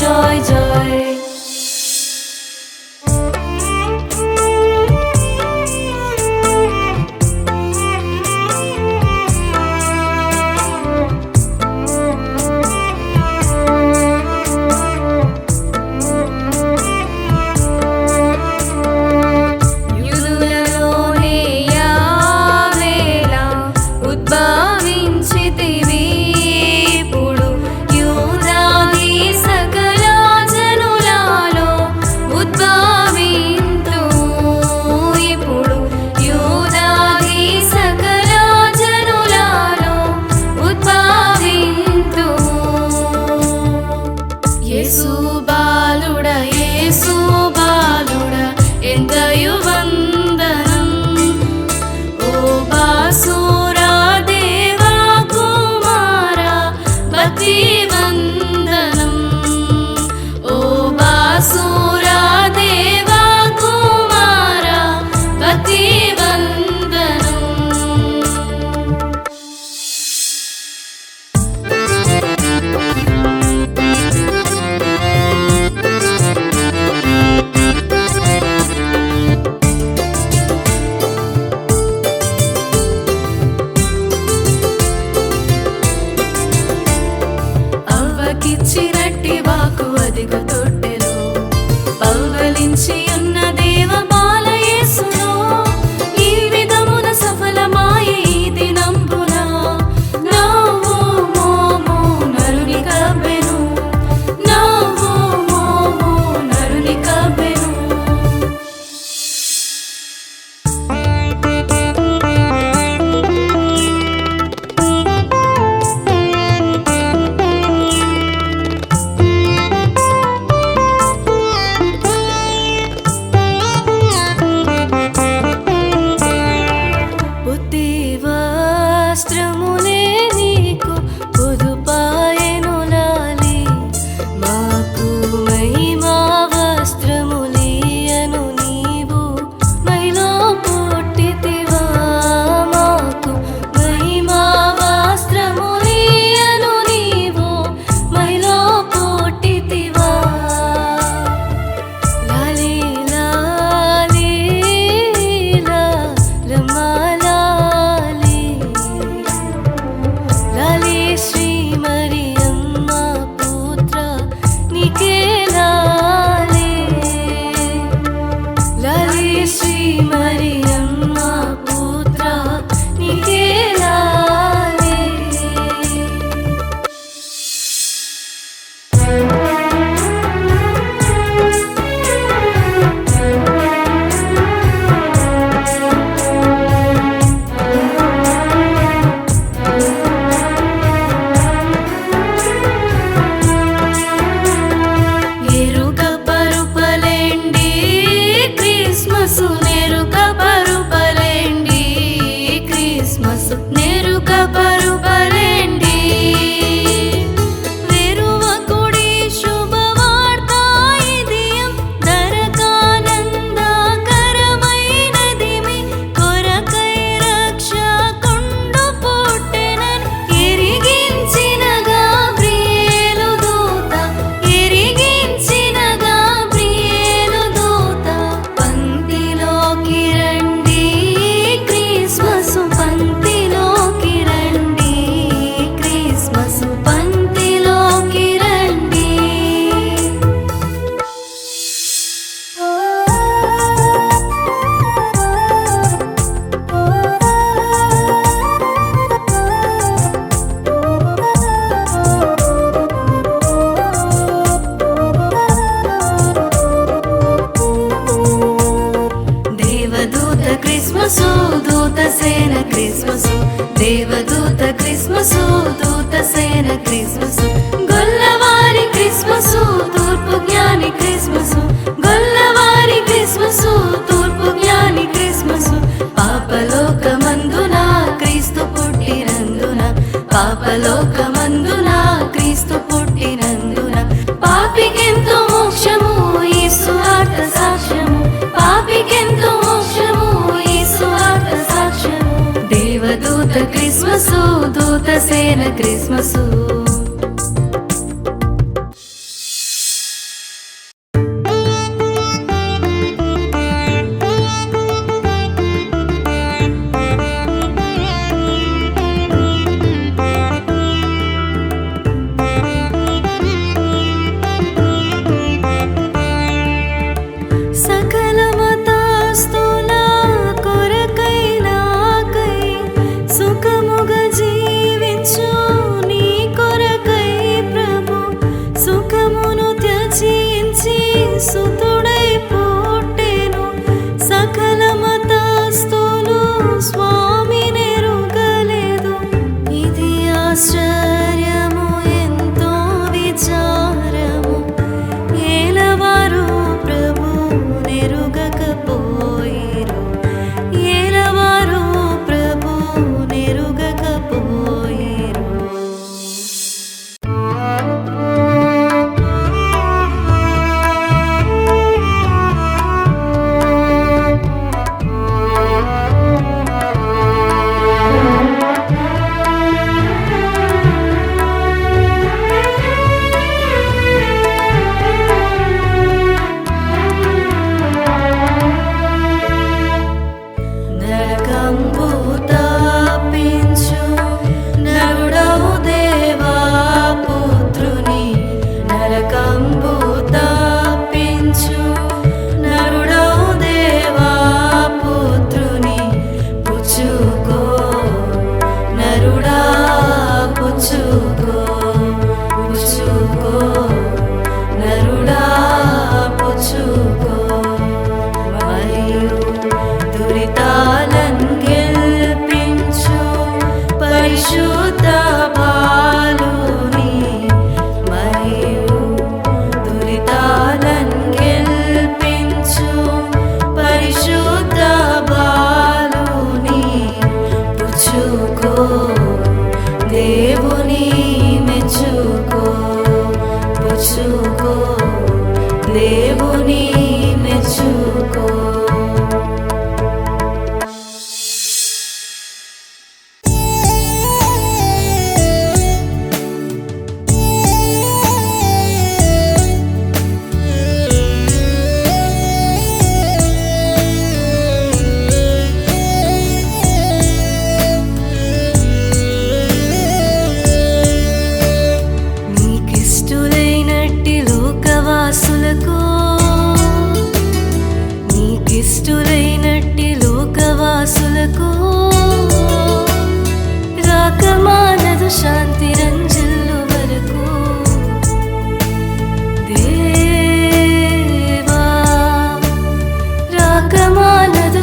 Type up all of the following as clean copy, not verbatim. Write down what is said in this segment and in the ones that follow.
জয় জয়। చిరట్టి వాకు అదిగ తొట్టెలో పౌగలించి ఉన్న దేవ బాల యేసులో ఈ విధమున సఫలమాయే ఈ దినంబున నవ్వు మోము నరుని కబ్బెను, నవ్వు మోము నరుని కబ్బెను. వస్త్రములే నీకు పొదుపాయెను లాలి, మాకు మహిమా వస్త్రములియను నీవు మైలో పుట్టితివా, మాకు మహిమా వస్త్రములియను నీవు మైలో పుట్టితివా. లాలి లాలి లమ్మా దూతసేన క్రిస్మసు, దేవదూత క్రిస్మసు, దూతసేన క్రిస్మసు, గొల్లవారి క్రిస్మసు, తూర్పు జ్ఞాని క్రిస్మసు, గొల్లవారి క్రిస్మసు, తూర్పు జ్ఞాని క్రిస్మసు. పాపలోకమందున క్రీస్తు పుట్టినందున, పాపలోకమందున క్రీస్తు పుట్టినందున, పాపికెంతో మోక్షము యేసు ఆత్మ సాక్ష్యము, పాపికెంతో మోక్షము యేసు ఆత్మ సాక్ష్యము. దేవదూత క్రిస్మసు, దూతసేన క్రిస్మసు.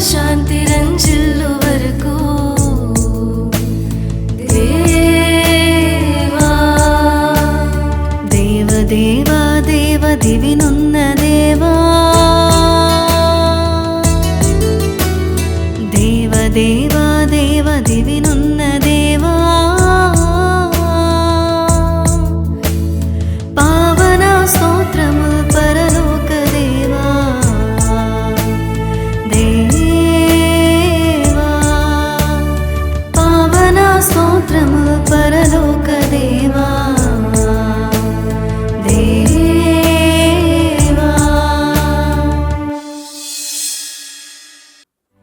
శాంతి రంజిల్లు వరకు దేవా దేవ దేవా దేవ దివినున్న దేవా దేవ దేవా దేవ దివినున్న దేవా పావన స్తోత్రము పరలోక దేవా దేవా పావన స్తోత్రము పరలోక దేవా దేవా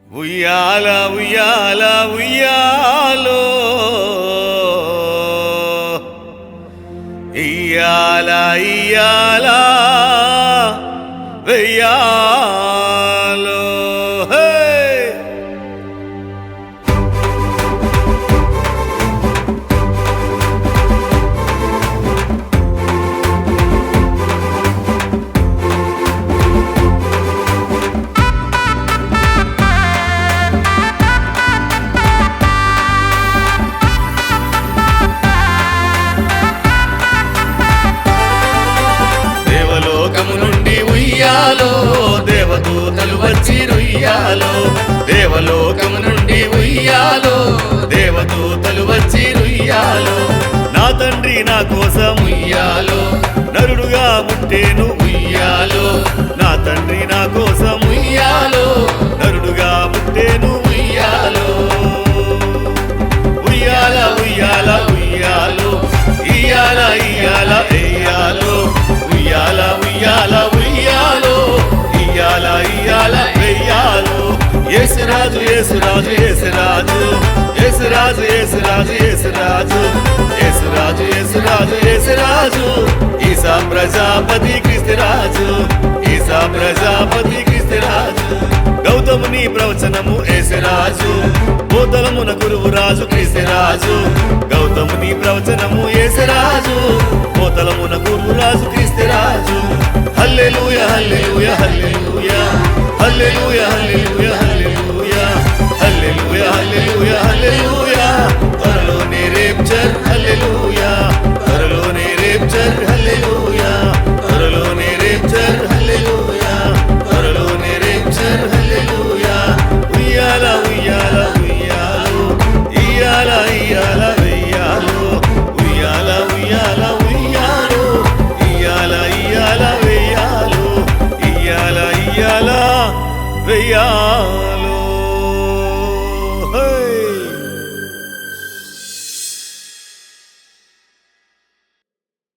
ఉయ్యాల ఉయ్యాల ఉయ్యాలో ఇయ్యాల ఇయ్యాల వెయ్యాలో హే దేవలోకము నుండి ఉయ్యాలో దేవదూతలు వచ్చి రుయ్యాలో దేవలోకము నుండి ఉయ్యాలో దేవదూతలు వచ్చి రుయ్యాలో నా తండ్రి నా కోసం ఉయ్యాలో నరుడుగా పుట్టేను ఉయ్యాలో నా తండ్రి నా కోసం ఉయ్యాలో నరుడుగా పుట్టేను ఉయ్యాలో ఉయ్యాల ఉయ్యాల ఉయ్యాలో ఇయ్యాల ఇయ్యాల ఎయ్యాలో ఉయ్యాల ఉయ్యాల ఉయ్యాలో ఇయ్యాల ఇయ్యాల వెయ్యాలో యేసురాజు యేసురాజు యేసురాజు యేసురాజు యేసురాజు యేసురాజు యేసురాజు యేసురాజు యేసురాజు ఈసా ప్రజాపతి క్రీస్తురాజు ఈసా ప్రజాపతి క్రీస్తురాజు గౌతముని ప్రవచనము యేసురాజు బోధలమున గురువు రాజు క్రీస్తురాజు గౌతముని ప్రవచనము యేసురాజు బోధలమున గురువు రాజు క్రీస్తురాజు హల్లెలూయా హల్లెలూయా హల్లెలూయా హల్లెలూయా హల్లెలూయా హల్లెలూయా హల్లెలూయా హల్లెలూయా హల్లెలూయా త్వరలోనే రేప్చర్ హల్లెలూయా త్వరలోనే రేప్చర్ హల్లెలూయా త్వరలోనే రేప్చర్ హల్లెలూయా త్వరలోనే రేప్చర్ హల్లెలూయా ఉయ్యాల ఉయ్యాల ఉయ్యాలో ఇయ్యాల ఇయ్యాల వెయ్యాలో ఉయ్యాల ఉయ్యాల ఉయ్యాలో ఇయ్యాల ఇయ్యాల వెయ్యాలో ఇయ్యాల ఇయ్యాల వెయ్యాలో